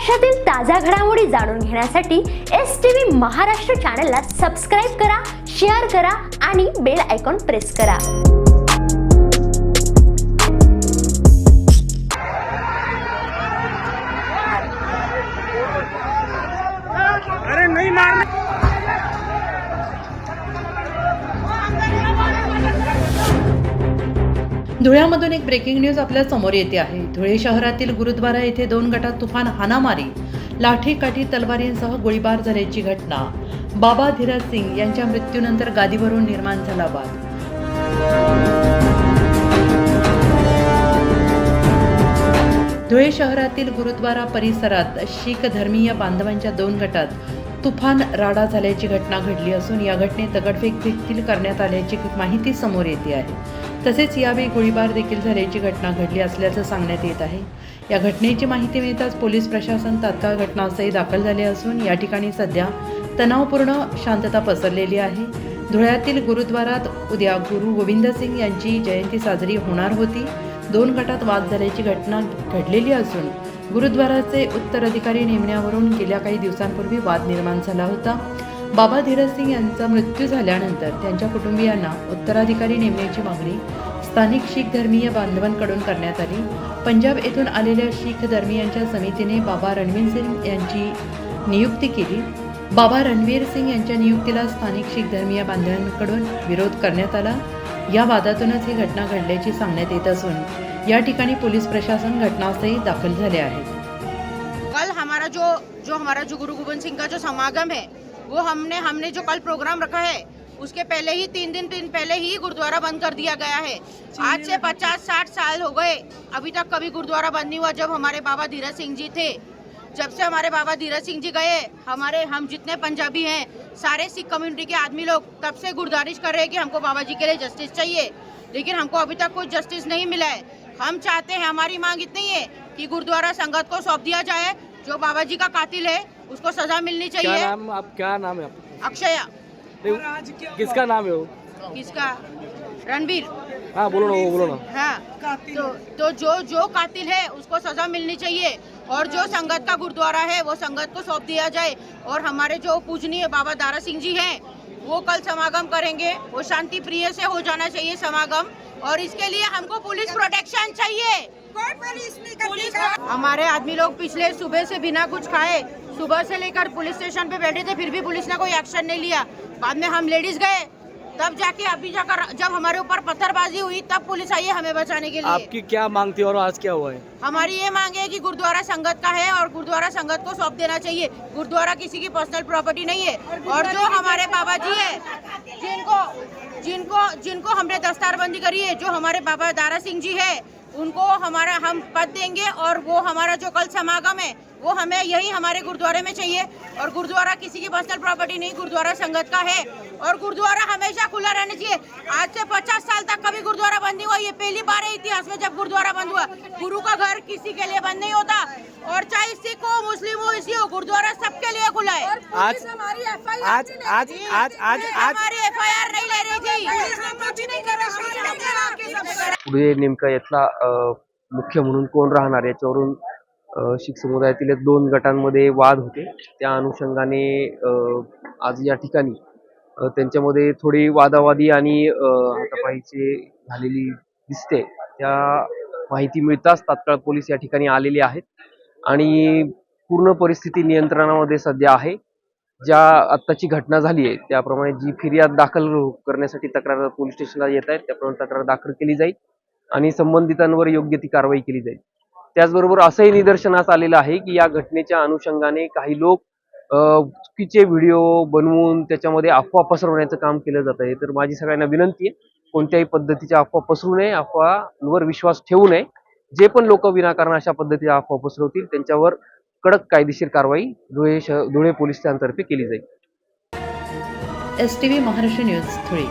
महाराष्ट्रातील ताज्या घडामोडी जाणून घेण्यासाठी STV महाराष्ट्र चॅनलला सबस्क्राइब करा, शेअर करा आणि बेल आयकॉन प्रेस करा। अरे नहीं मारना। धुळ्यामधून एक ब्रेकिंग न्यूज आपल्या समोर येते आहे। धुळे शहरातील गुरुद्वारा येथे 2 गटात तुफान हाणामारी, लाठीकाठी तलवारींसह गोळीबार झाल्याची घटना। बाबा धीरज सिंग यांच्या मृत्यूनंतर गादीवरून निर्माण झाला वाद। धुळे शहरातील गुरुद्वारा परिसरात शीख धर्मीय बांधवांच्या 2 गटात तुफान राडा झाल्याची घटना घडली असून या घटनेत दगडफेक देखील करण्यात आल्याची माहिती समोर येते आहे। तसेच यावेळी गोळीबार देखील झाल्याची घटना घडली असल्याचं सांगण्यात येत आहे। या घटनेची माहिती मिळताच पोलीस प्रशासन तात्काळ घटनास्थळी दाखल झाले असून या ठिकाणी सध्या तणावपूर्ण शांतता पसरलेली आहे। धुळ्यातील गुरुद्वारात उद्या गुरु गोविंद सिंग यांची जयंती साजरी होणार होती। 2 गटात वाद झाल्याची घटना घडलेली असून गुरुद्वाराचे उत्तराधिकारी नेमण्यावरून गेल्या काही दिवसांपूर्वी वाद निर्माण झाला होता। बाबा धीरज सिंग यांचा मृत्यू झाल्यानंतर त्यांच्या कुटुंबियांना उत्तराधिकारी नेमण्याची मागणी स्थानिक शीख धर्मीय बांधवांकडून करण्यात आली। पंजाब येथून आलेल्या शीख धर्मीयांच्या समितीने बाबा रणवीर सिंग यांची नियुक्ती केली। बाबा रणवीर सिंग यांच्या नियुक्तीला स्थानिक शीख धर्मीय बांधवांकडून विरोध करण्यात आला। या वादातूनच ही घटना घडल्याची सांगण्यात येत असून या ठिकाणी पोलीस प्रशासन घटनास्थळी दाखल झाले आहे। कल हमारा जो गुरु गोविंद सिंह का जो समागम है वो हमने जो कल प्रोग्राम रखा है उसके पहले ही 3 दिन पहले ही गुरुद्वारा बंद कर दिया गया है। आज से 50-60 साल हो गए, अभी तक कभी गुरुद्वारा बंद नहीं हुआ। जब हमारे बाबा धीरज सिंह जी थे, जब से हमारे बाबा धीरज सिंह जी गए, हम जितने पंजाबी हैं, सारे सिख कम्युनिटी के आदमी लोग तब से गुजारिश कर रहे हैं कि हमको बाबा जी के लिए जस्टिस चाहिए, लेकिन हमको अभी तक कोई जस्टिस नहीं मिला है। हम चाहते हैं, हमारी मांग इतनी है कि गुरुद्वारा संगत को सौंप दिया जाए। जो बाबा जी का कातिल है उसको सजा मिलनी चाहिए। क्या नाम है आपका? अक्षया। किसका नाम है वो? किसका? रणवीर। हाँ बोलो ना। हाँ, तो जो कातिल है उसको सजा मिलनी चाहिए और जो संगत का गुरुद्वारा है वो संगत को सौंप दिया जाए। और हमारे जो पूजनीय बाबा दारा सिंह जी हैं वो कल समागम करेंगे, वो शांति प्रिय से हो जाना चाहिए समागम, और इसके लिए हमको पुलिस प्रोटेक्शन चाहिए। हमारे आदमी लोग पिछले सुबह से बिना कुछ खाए सुबह से लेकर पुलिस स्टेशन पे बैठे थे, फिर भी पुलिस ने कोई एक्शन नहीं लिया। बाद में हम लेडीज गए, तब जाके अभी जाकर जब हमारे ऊपर पत्थरबाजी हुई तब पुलिस आई है हमें बचाने के लिए। आपकी क्या मांग थी और आज क्या हुआ है? हमारी ये मांग है कि गुरुद्वारा संगत का है और गुरुद्वारा संगत को सौंप देना चाहिए। गुरुद्वारा किसी की पर्सनल प्रॉपर्टी नहीं है। और जो हमारे बाबा जी है जिनको हमने दस्तारबंदी करी है, जो हमारे बाबा दारा सिंह जी है, उनको हम पद देंगे। और वो हमारा जो कल समागम है वो हमें यही हमारे गुरुद्वारे में चाहिए। और गुरुद्वारा किसी की पर्सनल प्रॉपर्टी नहीं, गुरुद्वारा संगत का है और गुरुद्वारा हमेशा खुला रहना चाहिए। आज से 50 साल तक कभी गुरुद्वारा बंद नहीं हुआ। ये पहली बार है इतिहास में जब गुरुद्वारा बंद हुआ। गुरु का घर किसी के लिए बंद नहीं होता, और चाहे सिख हो, मुस्लिम हो, इसी हो, गुरुद्वारा सबके लिए खुला है। आज हमारी FIR नहीं ले रही थी। पुढे नेमका यातला मुख्य म्हणून कोण राहणार याच्यावरून शीख समुदायातील 2 गटांमध्ये वाद होते। त्या अनुषंगाने आज या ठिकाणी त्यांच्यामध्ये थोडी वादावादी आणि हातापायीची झालेली दिसते। त्या माहिती मिळताच तात्काळ पोलीस या ठिकाणी आलेले आहेत आणि पूर्ण परिस्थिती नियंत्रणामध्ये सध्या आहे। ज्या आत्ताची घटना झाली आहे त्याप्रमाणे जी फिर्याद दाखल करण्यासाठी तक्रार पोलीस स्टेशनला येत आहेत त्याप्रमाणे तक्रार दाखल केली जाईल आणि संबंधितांवर योग्य ती कारवाई केली जाईल। त्याचबरोबर असंही निदर्शनास आलेलं आहे की या घटनेच्या अनुषंगाने काही लोक चुकीचे व्हिडिओ बनवून त्याच्यामध्ये अफवा पसरवण्याचं काम केलं जात आहे। तर माझी सगळ्यांना विनंती आहे, कोणत्याही पद्धतीच्या अफवा पसरू नये, अफवांवर विश्वास ठेवू नये। जे पण लोक विनाकारण अशा पद्धतीच्या अफवा पसरवतील त्यांच्यावर कडक कायदेशीर कारवाई धुळे पोलीस स्टेशनतर्फे केली जाईल। STV Maharashtra news Dhule.